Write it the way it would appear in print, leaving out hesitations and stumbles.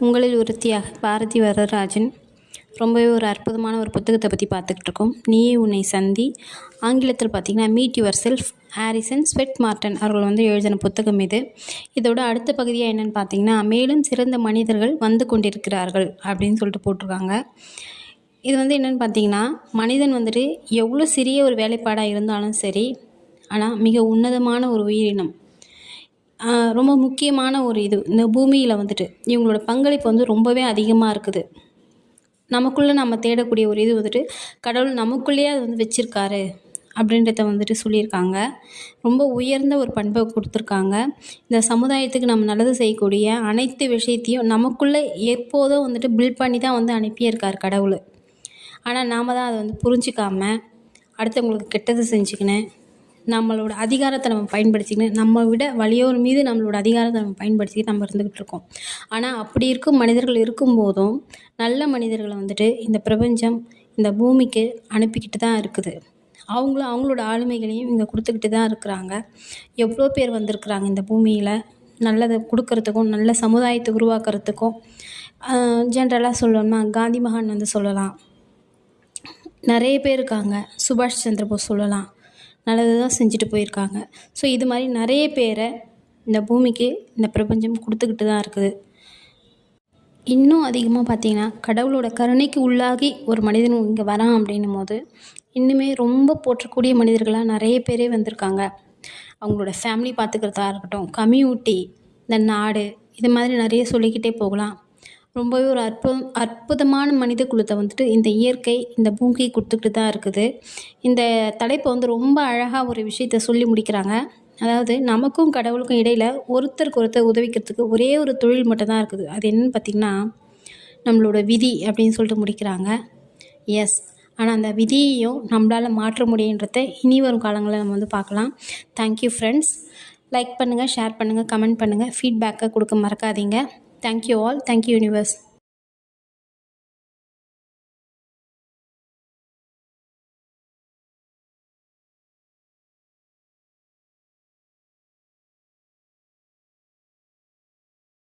உங்களில் ஒருத்தியாக பாரதி வரதராஜன் ரொம்பவே ஒரு அற்புதமான ஒரு புத்தகத்தை பற்றி பார்த்துக்கிட்டு இருக்கோம். நீயே உன்னை சந்தி. ஆங்கிலத்தில் பார்த்திங்கன்னா meet yourself. Harrison Swett Marden அவர்கள் எழுதின புத்தகம் இது. இதோட அடுத்த பகுதியாக என்னென்னு பார்த்திங்கன்னா, மேலும் சிறந்த மனிதர்கள் வந்து கொண்டிருக்கிறார்கள் அப்படின்னு சொல்லிட்டு போட்டிருக்காங்க. இது என்னென்னு பார்த்திங்கன்னா, மனிதன் எவ்வளோ சிறிய ஒரு வேலைப்பாடாக இருந்தாலும் சரி, ஆனால் மிக உன்னதமான ஒரு உயிரினம், ரொம்ப முக்கியமான ஒரு இது. இந்த பூமியில் இவங்களோட பங்களிப்பு ரொம்பவே அதிகமாக இருக்குது. நமக்குள்ளே நம்ம தேடக்கூடிய ஒரு இது கடவுள் நமக்குள்ளேயே அது வச்சுருக்காரு அப்படின்றத சொல்லியிருக்காங்க. ரொம்ப உயர்ந்த ஒரு பண்பை கொடுத்துருக்காங்க. இந்த சமுதாயத்துக்கு நம்ம நல்லது செய்யக்கூடிய அனைத்து விஷயத்தையும் நமக்குள்ளே எப்போதும் பில்ட் பண்ணி தான் அனுப்பியே இருக்கார் கடவுள். ஆனால் நாம் தான் அதை புரிஞ்சிக்காமல் அடுத்தவங்களுக்கு கெட்டது செஞ்சுக்கின்னு நம்மளோட அதிகாரத்தை நம்ம பயன்படுத்திக்கின்னு, நம்ம விட வலியோர் மீது நம்மளோட அதிகாரத்தை நம்ம பயன்படுத்திக்கிட்டு நம்ம இருந்துக்கிட்டு இருக்கோம். ஆனால் அப்படி இருக்கும் மனிதர்கள் இருக்கும்போதும் நல்ல மனிதர்களை இந்த பிரபஞ்சம் இந்த பூமிக்கு அனுப்பிக்கிட்டு தான் இருக்குது. அவங்களோட ஆளுமைகளையும் இங்கே கொடுத்துக்கிட்டு தான் இருக்கிறாங்க. எவ்வளோ பேர் வந்திருக்கிறாங்க இந்த பூமியில் நல்லதை கொடுக்கறதுக்கும் நல்ல சமுதாயத்தை உருவாக்குறதுக்கும். ஜென்ரலாக சொல்லணும்னா காந்தி மகான் சொல்லலாம், நிறைய பேர் இருக்காங்க. சுபாஷ் சந்திர போஸ் சொல்லலாம், நல்லது தான் செஞ்சுட்டு போயிருக்காங்க. ஸோ இது மாதிரி நிறைய பேரை இந்த பூமிக்கு இந்த பிரபஞ்சம் கொடுத்துக்கிட்டு தான் இருக்குது. இன்னும் அதிகமாக பார்த்திங்கன்னா, கடவுளோட கருணைக்கு உள்ளாகி ஒரு மனிதன் இங்கே வரான் அப்படின்னும் போது இன்னுமே ரொம்ப போற்றக்கூடிய மனிதர்களாக நிறைய பேரே வந்திருக்காங்க. அவங்களோட ஃபேமிலி பார்த்துக்கிறதா இருக்கட்டும், கம்யூனிட்டி, இந்த நாடு, இது மாதிரி நிறைய சொல்லிக்கிட்டே போகலாம். ரொம்பவே ஒரு அற்புதமான மனித குலத்தை இந்த இயற்கை இந்த பூமிக்கு கொடுத்துக்கிட்டு தான் இருக்குது. இந்த தலைப்பை ரொம்ப அழகாக ஒரு விஷயத்த சொல்லி முடிக்கிறாங்க. அதாவது நமக்கும் கடவுளுக்கும் இடையில் ஒருத்தருக்கு ஒருத்தர் உதவிக்கிறதுக்கு ஒரே ஒரு தொழில் மட்டும் தான் இருக்குது. அது என்னென்னு பார்த்திங்கன்னா, நம்மளோட விதி அப்படின்னு சொல்லிட்டு முடிக்கிறாங்க. எஸ், ஆனால் அந்த விதியையும் நம்மளால் மாற்ற முடியுன்றதை இனி வரும் காலங்களில் நம்ம பார்க்கலாம். Thank you friends. லைக் பண்ணுங்கள், ஷேர் பண்ணுங்கள், கமெண்ட் பண்ணுங்கள், ஃபீட்பேக்கை கொடுக்க மறக்காதீங்க. Thank you all. Thank you universe.